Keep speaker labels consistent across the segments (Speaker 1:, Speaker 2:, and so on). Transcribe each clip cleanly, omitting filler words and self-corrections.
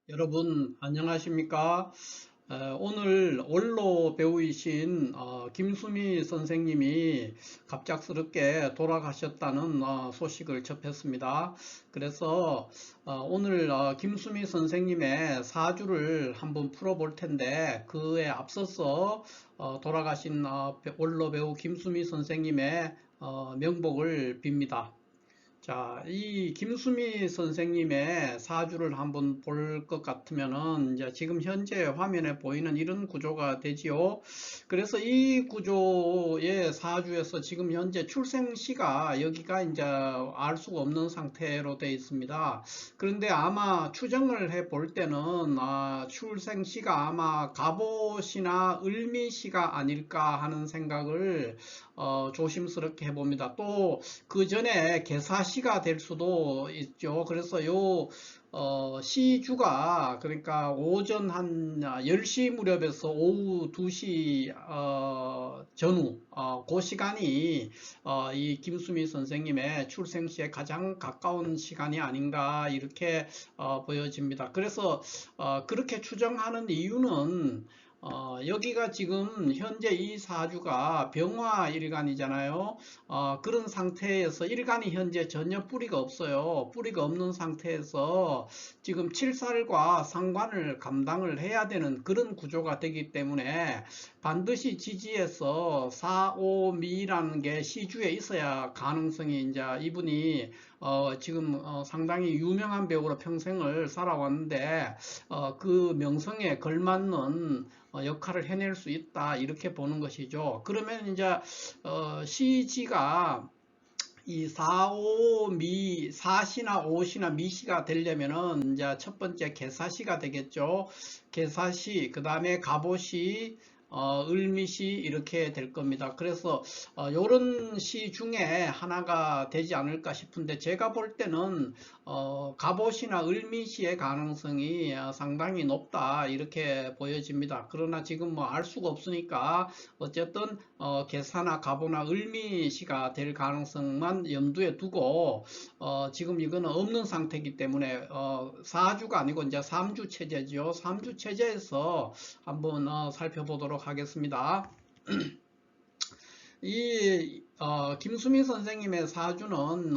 Speaker 1: 여러분 안녕하십니까? 오늘 원로 배우이신 김수미 선생님이 갑작스럽게 돌아가셨다는 소식을 접했습니다. 그래서 오늘 김수미 선생님의 사주를 한번 풀어볼 텐데, 그에 앞서서 돌아가신 원로 배우 김수미 선생님의 명복을 빕니다. 자, 이 김수미 선생님의 사주를 한번 볼 것 같으면은, 이제 지금 현재 화면에 보이는 이런 구조가 되지요. 그래서 이 구조의 사주에서 지금 현재 출생시가 여기가 이제 알 수가 없는 상태로 되어 있습니다. 그런데 아마 추정을 해 볼 때는, 출생시가 아마 갑옷이나 을미시가 아닐까 하는 생각을 조심스럽게 해봅니다. 또 그 전에 개사시가 될 수도 있죠. 그래서 시주가 그러니까 오전 한 10시 무렵에서 오후 2시 전후 그 시간이 이 김수미 선생님의 출생시에 가장 가까운 시간이 아닌가 이렇게 보여집니다. 그래서 그렇게 추정하는 이유는 여기가 지금 현재 이 사주가 병화 일간이잖아요. 그런 상태에서 일간이 현재 전혀 뿌리가 없어요. 뿌리가 없는 상태에서 지금 칠살과 상관을 감당을 해야 되는 그런 구조가 되기 때문에 반드시 지지에서 사오미라는 게 시주에 있어야 가능성이, 이제 이분이 지금 상당히 유명한 배우로 평생을 살아왔는데 그 명성에 걸맞는 역할을 해낼 수 있다 이렇게 보는 것이죠. 그러면 이제 시지가 이 4, 5, 미, 4시나 5시나 미시가 되려면은 이제 첫 번째 개사시가 되겠죠. 개사시, 그 다음에 갑오시, 을미시 이렇게 될 겁니다. 그래서 요런 시 중에 하나가 되지 않을까 싶은데, 제가 볼 때는 갑옷이나 을미시의 가능성이 상당히 높다 이렇게 보여집니다. 그러나 지금 뭐 알 수가 없으니까 어쨌든 개사나 갑오나 을미시가 될 가능성만 염두에 두고 지금 이거는 없는 상태이기 때문에 사주가 아니고 이제 3주 체제죠. 3주 체제에서 한번 살펴보도록 하겠습니다. 이 김수미 선생님의 사주는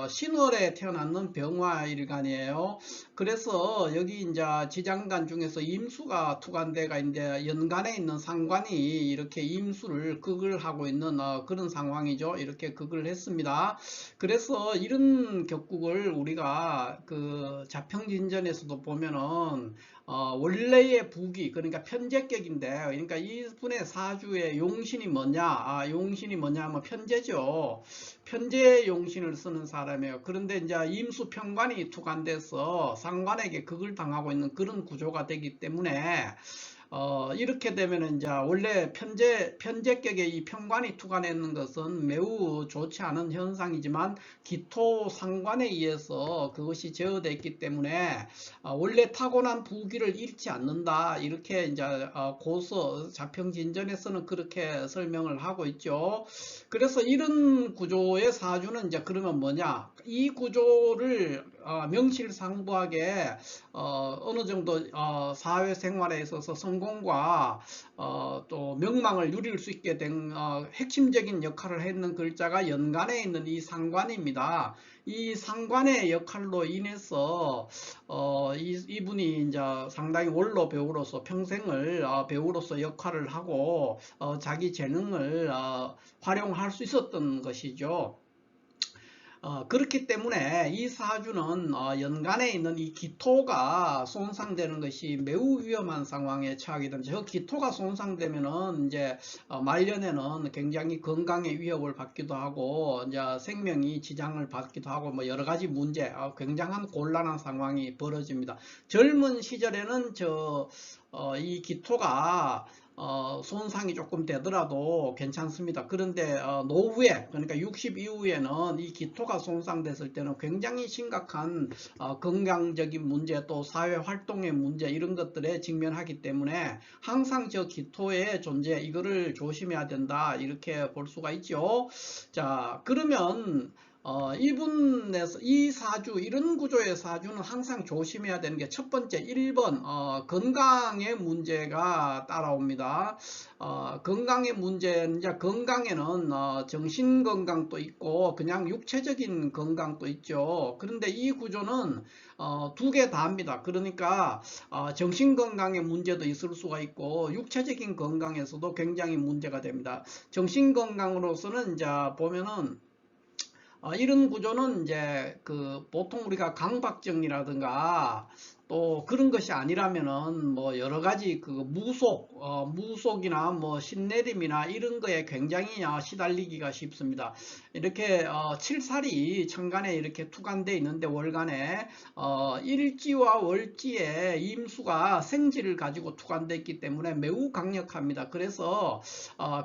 Speaker 1: 신월에 태어났는 병화일간이에요. 그래서 여기 이제 지장간 중에서 임수가 투간대가 이제 연간에 있는 상관이 이렇게 임수를 극을 하고 있는 그런 상황이죠. 이렇게 극을 했습니다. 그래서 이런 격국을 우리가 그 자평진전에서도 보면은 원래의 부기, 그러니까 편제격인데, 그러니까 이분의 사주의 용신이 뭐냐? 용신이 뭐냐 하면 편제죠. 편제 용신을 쓰는 사람이에요. 그런데 이제 임수 편관이 투관돼서 상관에게 극을 당하고 있는 그런 구조가 되기 때문에 이렇게 되면 이제 원래 편제격의 이 편관이 투관했는 것은 매우 좋지 않은 현상이지만 기토 상관에 의해서 그것이 제어됐기 때문에 원래 타고난 부기를 잃지 않는다 이렇게 이제 고서 자평진전에서는 그렇게 설명을 하고 있죠. 그래서 이런 구조의 사주는 이제 그러면 뭐냐, 이 구조를 명실상부하게 어느 정도 사회생활에 있어서 성공과 또 명망을 누릴 수 있게 된 핵심적인 역할을 했는 글자가 연간에 있는 이 상관입니다. 이 상관의 역할로 인해서 이분이 이제 상당히 원로 배우로서 평생을 배우로서 역할을 하고 자기 재능을 활용할 수 있었던 것이죠. 그렇기 때문에 이 사주는 연간에 있는 이 기토가 손상되는 것이 매우 위험한 상황에 처하게 됩니다. 저 기토가 손상되면은 이제 말년에는 굉장히 건강에 위협을 받기도 하고 이제 생명이 지장을 받기도 하고 뭐 여러 가지 문제, 굉장한 곤란한 상황이 벌어집니다. 젊은 시절에는 이 기토가 손상이 조금 되더라도 괜찮습니다. 그런데 노후에, 그러니까 60 이후에는 이 기토가 손상됐을 때는 굉장히 심각한 건강적인 문제, 또 사회 활동의 문제, 이런 것들에 직면하기 때문에 항상 저 기토의 존재, 이거를 조심해야 된다 이렇게 볼 수가 있죠. 자, 그러면 이분에서 이 사주, 이런 구조의 사주는 항상 조심해야 되는 게 첫 번째 1번 건강의 문제가 따라옵니다. 건강의 문제는 이제 건강에는 정신 건강도 있고 그냥 육체적인 건강도 있죠. 그런데 이 구조는 두 개 다 합니다. 그러니까 정신 건강의 문제도 있을 수가 있고 육체적인 건강에서도 굉장히 문제가 됩니다. 정신 건강으로서는 이제 보면은 이런 구조는 이제 그 보통 우리가 강박증이라든가 또 그런 것이 아니라면은 뭐 여러 가지 그 무속이나 뭐 신내림이나 이런 거에 굉장히 시달리기가 쉽습니다. 이렇게 칠살이 천간에 이렇게 투관되어 있는데 월간에 일지와 월지에 임수가 생지를 가지고 투관되어 있기 때문에 매우 강력합니다. 그래서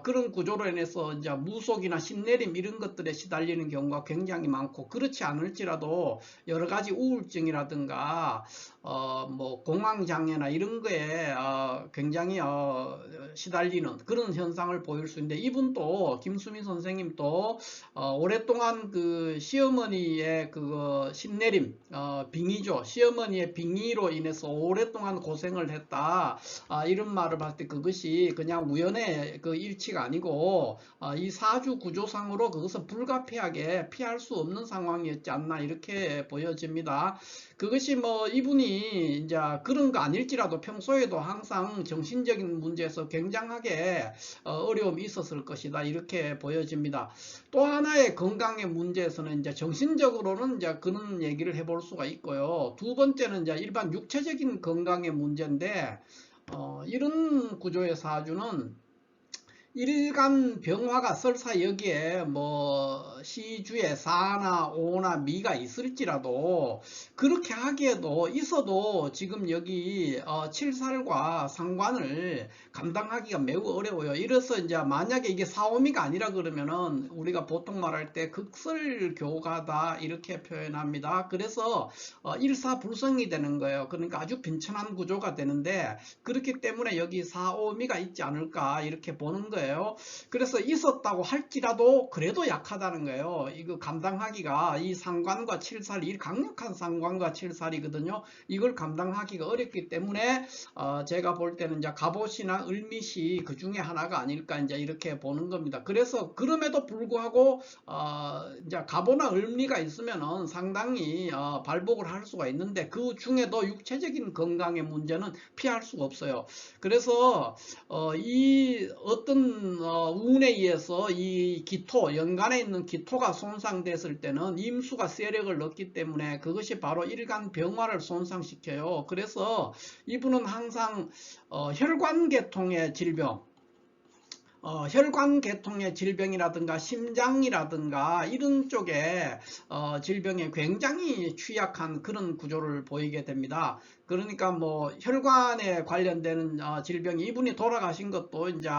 Speaker 1: 그런 구조로 인해서 이제 무속이나 신내림 이런 것들에 시달리는 경우가 굉장히 많고 그렇지 않을지라도 여러 가지 우울증이라든가 뭐 공황장애나 이런 거에 굉장히 시달리는 그런 현상을 보일 수 있는데 이분도 김수미 선생님도 오랫동안 그 시어머니의 그 신내림 빙의죠. 시어머니의 빙의로 인해서 오랫동안 고생을 했다. 이런 말을 할 때 그것이 그냥 우연의 그 일치가 아니고 이 사주 구조상으로 그것은 불가피하게 피할 수 없는 상황이었지 않나 이렇게 보여집니다. 그것이 뭐 이분이 이제 그런 거 아닐지라도 평소에도 항상 정신적인 문제에서 굉장하게 어려움이 있었을 것이다 이렇게 보여집니다. 또 하나의 건강의 문제에서는 이제 정신적으로는 이제 그런 얘기를 해볼 수가 있고요. 두 번째는 이제 일반 육체적인 건강의 문제인데 이런 구조의 사주는 일간 병화가 설사 여기에 뭐 시주에 사나 오나 미가 있을지라도 그렇게 하기에도 있어도 지금 여기 칠살과 상관을 감당하기가 매우 어려워요. 이래서 이제 만약에 이게 사오미가 아니라 그러면은 우리가 보통 말할 때 극설교가다 이렇게 표현합니다. 그래서 일사불성이 되는 거예요. 그러니까 아주 빈천한 구조가 되는데 그렇기 때문에 여기 사오미가 있지 않을까 이렇게 보는 거예요. 그래서 있었다고 할지라도 그래도 약하다는 거예요. 이거 감당하기가 이 상관과 칠살이 강력한 상관과 칠살이거든요. 이걸 감당하기가 어렵기 때문에 제가 볼 때는 이제 갑옷이나 을밋이 그 중에 하나가 아닐까 이제 이렇게 보는 겁니다. 그래서 그럼에도 불구하고 이제 갑오나 을미가 있으면은 상당히 발복을 할 수가 있는데 그 중에도 육체적인 건강의 문제는 피할 수가 없어요. 그래서 이 어떤 운에 의해서 이 기토, 연간에 있는 기토가 손상됐을 때는 임수가 세력을 넣기 때문에 그것이 바로 일간 병화를 손상시켜요. 그래서 이분은 항상 혈관계통의 질병, 혈관계통의 질병이라든가 심장이라든가 이런 쪽에 질병에 굉장히 취약한 그런 구조를 보이게 됩니다. 그러니까 뭐 혈관에 관련되는 질병이 이분이 돌아가신 것도 이제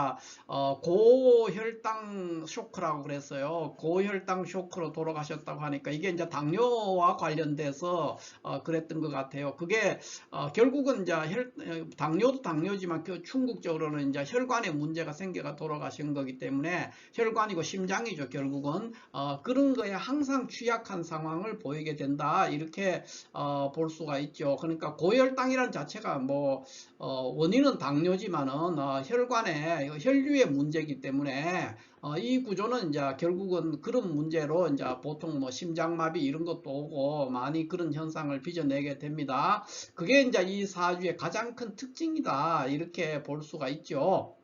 Speaker 1: 고혈당 쇼크라고 그랬어요. 고혈당 쇼크로 돌아가셨다고 하니까 이게 이제 당뇨와 관련돼서 그랬던 것 같아요. 그게 결국은 이제 당뇨도 당뇨지만 충국적으로는 이제 혈관에 문제가 생겨가 돌아가신 거기 때문에 혈관이고 심장이죠. 결국은 그런 거에 항상 취약한 상황을 보이게 된다 이렇게 볼 수가 있죠. 그러니까 고혈당이라는 자체가 뭐 원인은 당뇨지만은 혈관에 혈류의 문제이기 때문에 이 구조는 이제 결국은 그런 문제로 이제 보통 뭐 심장마비 이런 것도 오고 많이 그런 현상을 빚어내게 됩니다. 그게 이제 이 사주의 가장 큰 특징이다 이렇게 볼 수가 있죠.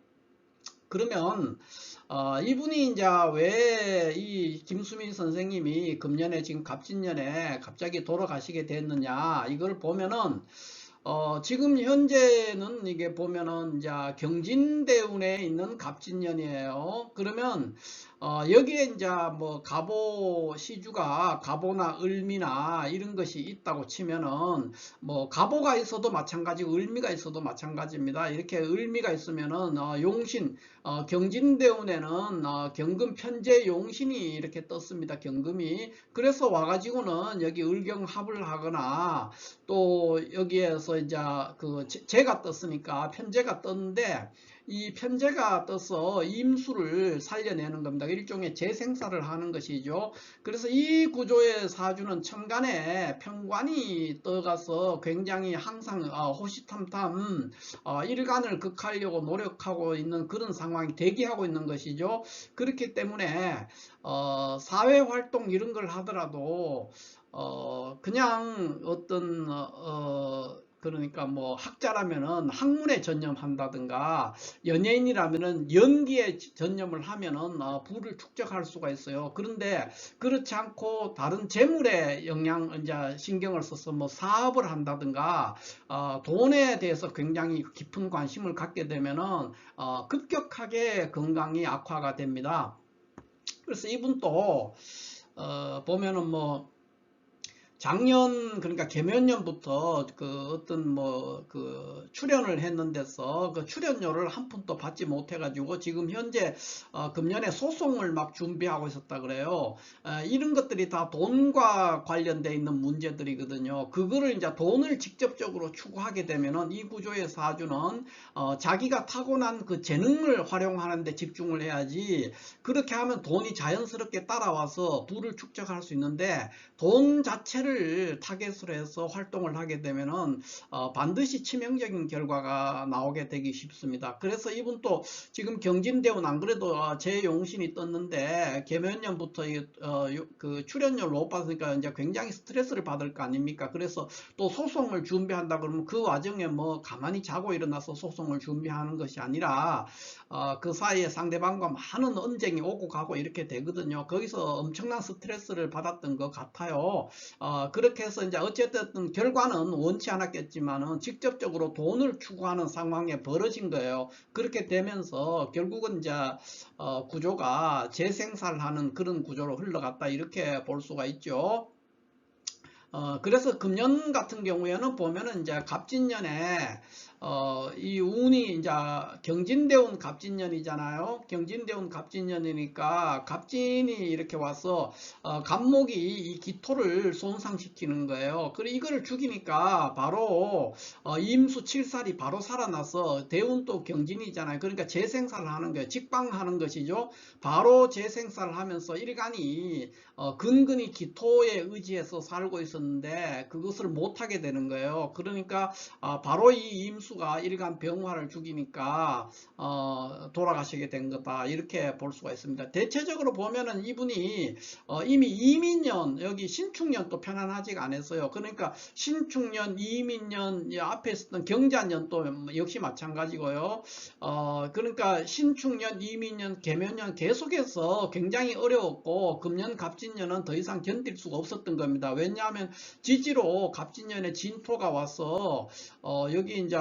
Speaker 1: 그러면 이분이 이제 왜 이 김수민 선생님이 금년에 지금 갑진년에 갑자기 돌아가시게 됐느냐 이걸 보면은 지금 현재는 이게 보면은 이제 경진대운에 있는 갑진년이에요. 그러면 여기에 이제 뭐 갑오 시주가 갑오나 을미나 이런 것이 있다고 치면은 뭐 갑오가 있어도 마찬가지고 을미가 있어도 마찬가지입니다. 이렇게 을미가 있으면은 용신 경진대운에는 경금 편재 용신이 이렇게 떴습니다. 경금이. 그래서 와가지고는 여기 을경합을 하거나 또 여기에서 이제 그 재가 떴으니까 편재가 떴는데 이 편제가 떠서 임수를 살려내는 겁니다. 일종의 재생사를 하는 것이죠. 그래서 이 구조의 사주는 천간에 편관이 떠가서 굉장히 항상 호시탐탐 일간을 극하려고 노력하고 있는 그런 상황이 대기하고 있는 것이죠. 그렇기 때문에 사회활동 이런 걸 하더라도 그냥 어떤 그러니까 뭐 학자라면은 학문에 전념한다든가 연예인이라면은 연기에 전념을 하면은 부를 축적할 수가 있어요. 그런데 그렇지 않고 다른 재물에 이제 신경을 써서 뭐 사업을 한다든가 돈에 대해서 굉장히 깊은 관심을 갖게 되면은 급격하게 건강이 악화가 됩니다. 그래서 이분도 보면은 뭐 작년 그러니까 개면년부터 그 어떤 뭐 그 출연을 했는데서 그 출연료를 한 푼도 받지 못해 가지고 지금 현재 금년에 소송을 막 준비하고 있었다 그래요. 이런 것들이 다 돈과 관련돼 있는 문제들이거든요. 그거를 이제 돈을 직접적으로 추구하게 되면은 이 구조의 사주는 자기가 타고난 그 재능을 활용하는 데 집중을 해야지, 그렇게 하면 돈이 자연스럽게 따라와서 부를 축적할 수 있는데 돈 자체를 타겟으로 해서 활동을 하게 되면은 반드시 치명적인 결과가 나오게 되기 쉽습니다. 그래서 이분도 지금 경진대운 안 그래도 재용신이 떴는데 개면년부터 그 출연료를 못 받으니까 이제 굉장히 스트레스를 받을 거 아닙니까? 그래서 또 소송을 준비한다 그러면 그 와중에 뭐 가만히 자고 일어나서 소송을 준비하는 것이 아니라 그 사이에 상대방과 많은 언쟁이 오고 가고 이렇게 되거든요. 거기서 엄청난 스트레스를 받았던 것 같아요. 그렇게 해서 이제 어쨌든 결과는 원치 않았겠지만은 직접적으로 돈을 추구하는 상황에 벌어진 거예요. 그렇게 되면서 결국은 이제 구조가 재생산하는 그런 구조로 흘러갔다, 이렇게 볼 수가 있죠. 그래서 금년 같은 경우에는 보면은 이제 갑진년에 이 운이 이제 경진대운 갑진년이잖아요. 경진대운 갑진년이니까 갑진이 이렇게 와서 갑목이 이 기토를 손상시키는 거예요. 그리고 이거를 죽이니까 바로 임수 칠살이 바로 살아나서, 대운도 경진이잖아요. 그러니까 재생살을 하는 거예요. 직방하는 것이죠. 바로 재생살을 하면서 일간이 근근히 기토에 의지해서 살고 있었는데 그것을 못하게 되는 거예요. 그러니까 바로 이 임수가 일간 병화를 죽이니까 돌아가시게 된 거다, 이렇게 볼 수가 있습니다. 대체적으로 보면은 이분이 이미 이민년, 여기 신축년 또 편안하지가 않았어요. 그러니까 신축년, 이민년, 앞에 있었던 경자년도 역시 마찬가지고요. 그러니까 신축년, 이민년, 개면년 계속해서 굉장히 어려웠고 금년 갑진년은 더 이상 견딜 수가 없었던 겁니다. 왜냐하면 지지로 갑진년에 진토가 와서 여기 이제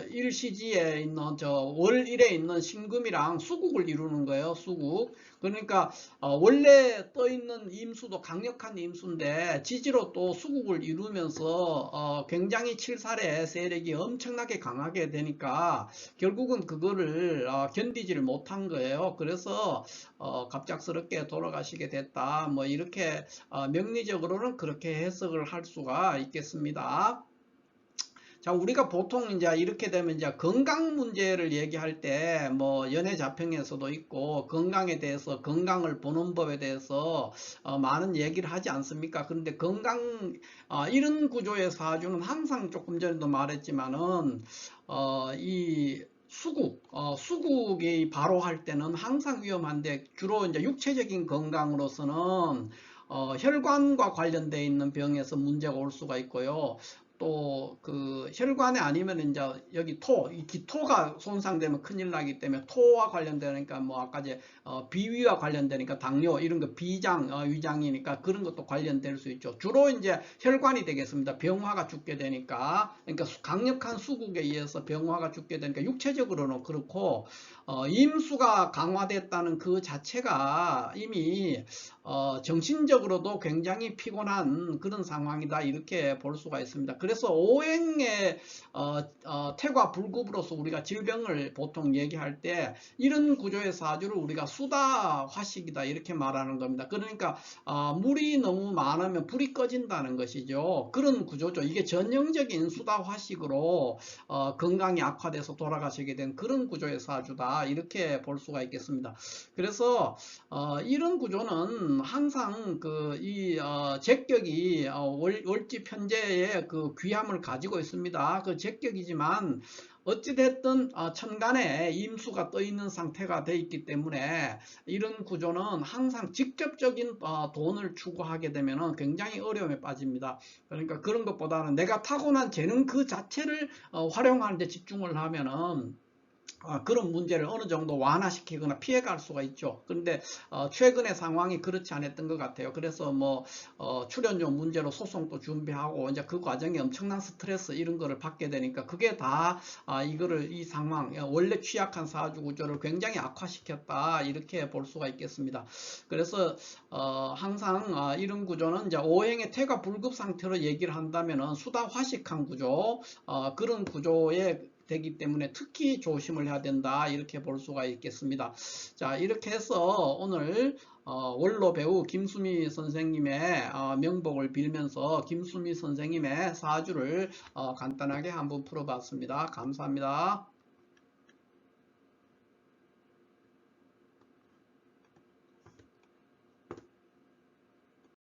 Speaker 1: 일시지에 있는 월일에 있는 신금이랑 수국을 이루는 거예요. 수국. 그러니까 원래 떠 있는 임수도 강력한 임수인데 지지로 또 수국을 이루면서 굉장히 칠살의 세력이 엄청나게 강하게 되니까 결국은 그거를 견디지를 못한 거예요. 그래서 갑작스럽게 돌아가시게 됐다, 뭐 이렇게 명리적으로는 그렇게 해석을 할 수가 있겠습니다. 자, 우리가 보통 이제 이렇게 되면 이제 건강 문제를 얘기할 때 뭐 연애 자평에서도 있고 건강에 대해서, 건강을 보는 법에 대해서 많은 얘기를 하지 않습니까? 그런데 건강 이런 구조의 사주는 항상 조금 전에도 말했지만은 이 수국이 바로 할 때는 항상 위험한데, 주로 이제 육체적인 건강으로서는 혈관과 관련되어 있는 병에서 문제가 올 수가 있고요. 또 그 혈관에 아니면 이제 여기 이 기토가 손상되면 큰일 나기 때문에 토와 관련되니까 뭐 아까 이제 비위와 관련되니까 당뇨 이런 거, 비장 위장이니까 그런 것도 관련될 수 있죠. 주로 이제 혈관이 되겠습니다. 병화가 죽게 되니까, 그러니까 강력한 수국에 의해서 병화가 죽게 되니까 육체적으로는 그렇고 임수가 강화됐다는 그 자체가 이미 정신적으로도 굉장히 피곤한 그런 상황이다 이렇게 볼 수가 있습니다. 그래서 오행의 태과 불급으로서 우리가 질병을 보통 얘기할 때 이런 구조의 사주를 우리가 수다 화식이다 이렇게 말하는 겁니다. 그러니까 물이 너무 많으면 불이 꺼진다는 것이죠. 그런 구조죠. 이게 전형적인 수다 화식으로 건강이 악화돼서 돌아가시게 된 그런 구조의 사주다 이렇게 볼 수가 있겠습니다. 그래서 이런 구조는 항상 이 제격이 월지 편제의 그 귀함을 가지고 있습니다. 그 제격이지만 어찌됐든 천간에 임수가 떠 있는 상태가 돼 있기 때문에 이런 구조는 항상 직접적인 돈을 추구하게 되면 굉장히 어려움에 빠집니다. 그러니까 그런 것보다는 내가 타고난 재능 그 자체를 활용하는 데 집중을 하면은 그런 문제를 어느 정도 완화시키거나 피해갈 수가 있죠. 그런데 최근의 상황이 그렇지 않았던 것 같아요. 그래서 뭐 출연료 문제로 소송도 준비하고 이제 그 과정에 엄청난 스트레스 이런 거를 받게 되니까 그게 다 이 상황 원래 취약한 사주 구조를 굉장히 악화시켰다 이렇게 볼 수가 있겠습니다. 그래서 항상 이런 구조는 이제 오행의 태가 불급 상태로 얘기를 한다면은 수다 화식한 구조 그런 구조에 되기 때문에 특히 조심을 해야 된다 이렇게 볼 수가 있겠습니다. 자, 이렇게 해서 오늘 원로 배우 김수미 선생님의 명복을 빌면서 김수미 선생님의 사주를 간단하게 한번 풀어봤습니다. 감사합니다.